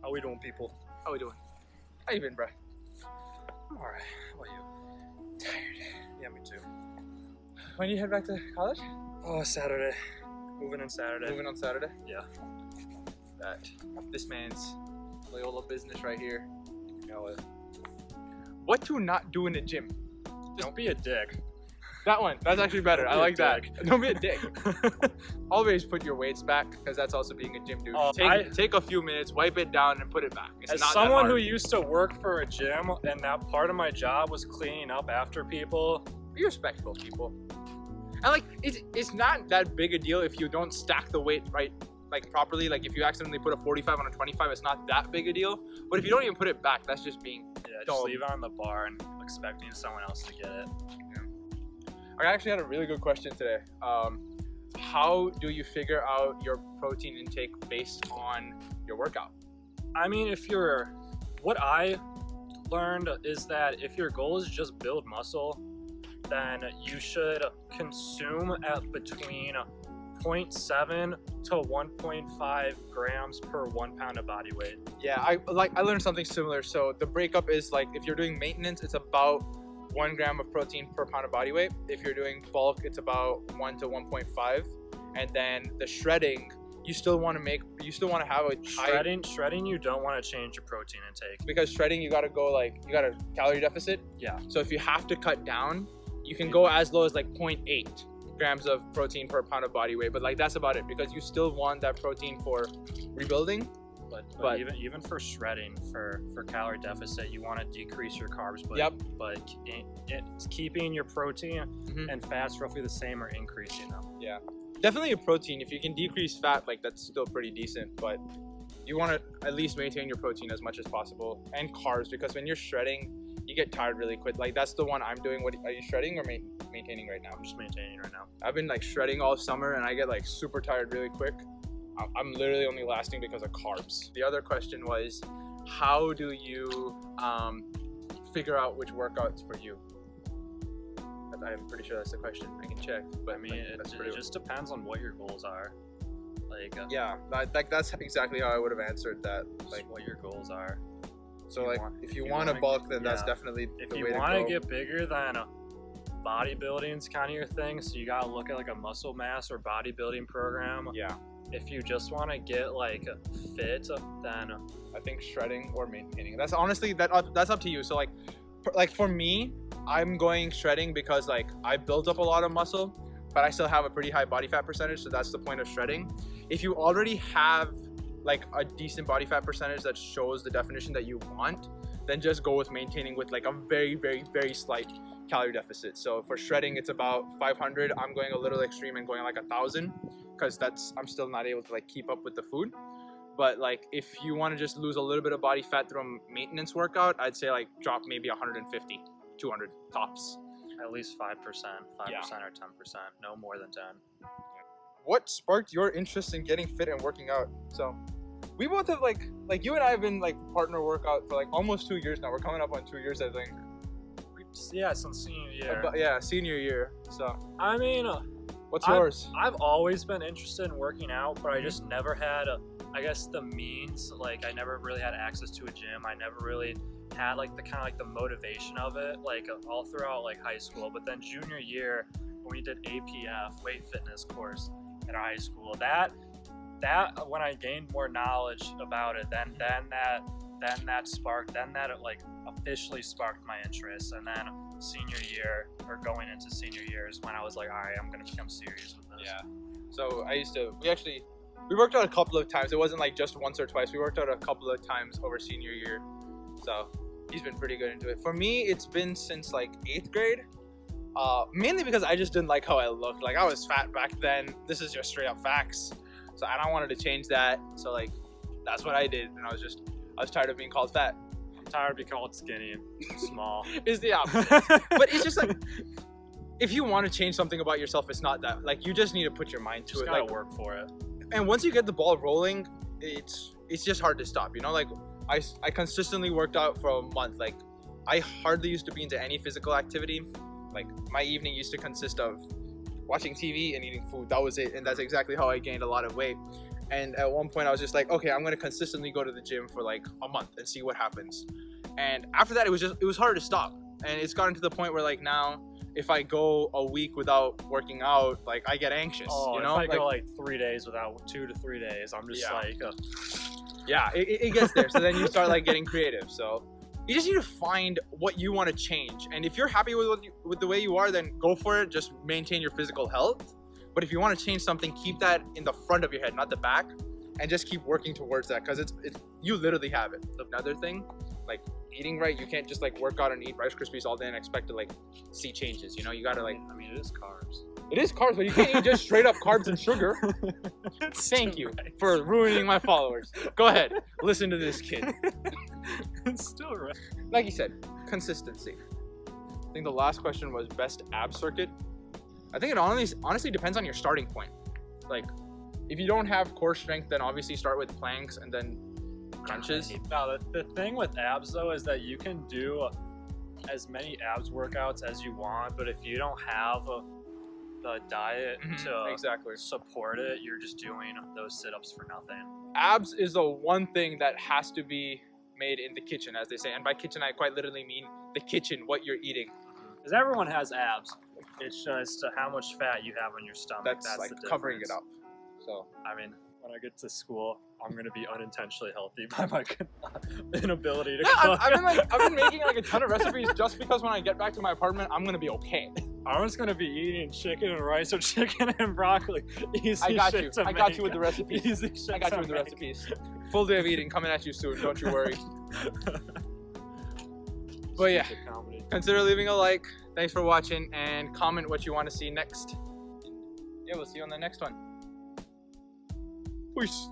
How we doing, people? How we doing? How you been, bro? I'm alright. How about you? Tired. Yeah, me too. When do you head back to college? Oh, Saturday. Moving on Saturday. Moving on Saturday? Yeah. This man's Loyola business right here. You know it. What to not do in the gym? Don't be a dick. That one. That's actually better. Don't I be a like that. dick. Don't be a dick. Always put your weights back, because that's also being a gym dude. Oh, Take a few minutes, wipe it down, and put it back. It's As not someone that who hard. used to work for a gym, and that part of my job was cleaning up after people. Be respectful, people. And like, it's not that big a deal if you don't stack the weight right, like properly. Like if you accidentally put a 45 on a 25, it's not that big a deal. But if you don't even put it back, that's just being Yeah, just dumb. leave it on the bar and expecting someone else to get it. I actually had a really good question today. How do you figure out your protein intake based on your workout? I mean, what I learned is that if your goal is just build muscle, then you should consume at between 0.7 to 1.5 grams per 1 pound of body weight. Yeah, I learned something similar. So the breakup is like if you're doing maintenance, it's about 1 gram of protein per pound of body weight. If you're doing bulk, it's about 1 to 1.5. And then the shredding, you still want to have a high, Shredding, you don't want to change your protein intake. because shredding you got a calorie deficit. Yeah. So if you have to cut down, you can go as low as like 0.8 grams of protein per pound of body weight, but like that's about it, because you still want that protein for rebuilding. But even for shredding, for calorie deficit, you want to decrease your carbs. But, Yep. But it's keeping your protein Mhm. and fats roughly the same or increasing them. Yeah, definitely a protein. If you can decrease fat, like that's still pretty decent, but you want to at least maintain your protein as much as possible, and carbs, because when you're shredding, you get tired really quick. Like that's the one I'm doing. What are you shredding or maintaining right now? I'm just maintaining right now. I've been like shredding all summer, and I get like super tired really quick. I'm literally only lasting because of carbs. The other question was, how do you figure out which workouts for you? I'm pretty sure that's the question. I can check, but I mean, that's it just depends on what your goals are. Like, yeah, that's exactly how I would have answered that. like what your goals are. So you like, want- if if you you want to wanna- bulk, then that's yeah. definitely If the you way want to to go. get bigger, then bodybuilding's kind of your thing. So you gotta look at like a muscle mass or bodybuilding program. Yeah, If you just want to get like fit, then I think shredding or maintaining. That's honestly that's up to you. So like for me, I'm going shredding because like I built up a lot of muscle, but I still have a pretty high body fat percentage. So that's the point of shredding. If you already have like a decent body fat percentage that shows the definition that you want, then just go with maintaining with like a very, very, very slight calorie deficit. So for shredding, it's about 500. I'm going a little extreme and going like 1,000, because I'm still not able to like keep up with the food. But like if you want to just lose a little bit of body fat through a maintenance workout, I'd say like drop maybe 150, 200 tops. at least 5%, 5% Yeah. or 10%, no more than 10. What sparked your interest in getting fit and working out? So we both have like you and I have been like partner workout for like almost 2 years now. We're coming up on 2 years, I think. Yeah, since senior year. But yeah, senior year. So I mean, what's yours? I've always been interested in working out, but I just never had, I guess, the means. Like, I never really had access to a gym. I never really had like the kind of like the motivation of it, like all throughout like high school. But then junior year, when we did APF, weight fitness course at our high school, that when I gained more knowledge about it, then that like officially sparked my interest. And then senior year, or going into senior year, is when I was like, all right, I'm gonna become serious with this. Yeah. So we worked out a couple of times. It wasn't like just once or twice. We worked out a couple of times over senior year. So he's been pretty good into it. For me, it's been since like 8th grade. Mainly because I just didn't like how I looked. Like I was fat back then. This is just straight up facts. So I don't wanted to change that. So like that's what I did. And I was tired of being called fat. I'm tired of being called skinny and small. It's the opposite. But it's just like, if you want to change something about yourself, it's not that. Like you just need to put your mind to Just it. gotta Like, work for it. and once you get the ball rolling, it's just hard to stop. You know, like I consistently worked out for a month. Like I hardly used to be into any physical activity. Like my evening used to consist of watching TV and eating food. That was it, and that's exactly how I gained a lot of weight. And at one point I was just like, okay, I'm gonna consistently go to the gym for like a month and see what happens. And after that, it was hard to stop. And it's gotten to the point where like now, if I go a week without working out, like I get anxious. Oh, you know, if I go like 3 days without 2 to 3 days, I'm just yeah, it gets there. So then you start like getting creative. So you just need to find what you want to change. And if you're happy with the way you are, then go for it. Just maintain your physical health. But if you want to change something, keep that in the front of your head, not the back, and just keep working towards that, because it's you literally have it. Another thing, like eating right, you can't just like work out and eat Rice Krispies all day and expect to like see changes. You know, you gotta like. I mean, it is carbs. It is carbs, but you can't eat just straight up carbs and sugar. Thank you for ruining my followers. Go ahead, listen to this kid. It's still right. Like you said, consistency. I think the last question was best ab circuit. I think it honestly depends on your starting point. Like, if you don't have core strength, then obviously start with planks and then crunches. No, the thing with abs though is that you can do as many abs workouts as you want, but if you don't have the diet to exactly support it, you're just doing those sit-ups for nothing. Abs is the one thing that has to be made in the kitchen, as they say. And by kitchen, I quite literally mean the kitchen, what you're eating. Because everyone has abs. It's just how much fat you have on your stomach. That's like the covering it up. So I mean, when I get to school, I'm gonna be unintentionally healthy by my inability to cook. I've been making like a ton of recipes just because when I get back to my apartment, I'm gonna be okay. I'm just gonna be eating chicken and rice or chicken and broccli. Easy I got shit you. to I got make. you with the recipes. Easy shit I got to you with the make. recipes. Full day of eating coming at you soon. Don't you worry. But yeah, consider leaving a like. Thanks for watching, and comment what you want to see next. Yeah, we'll see you on the next one. Peace.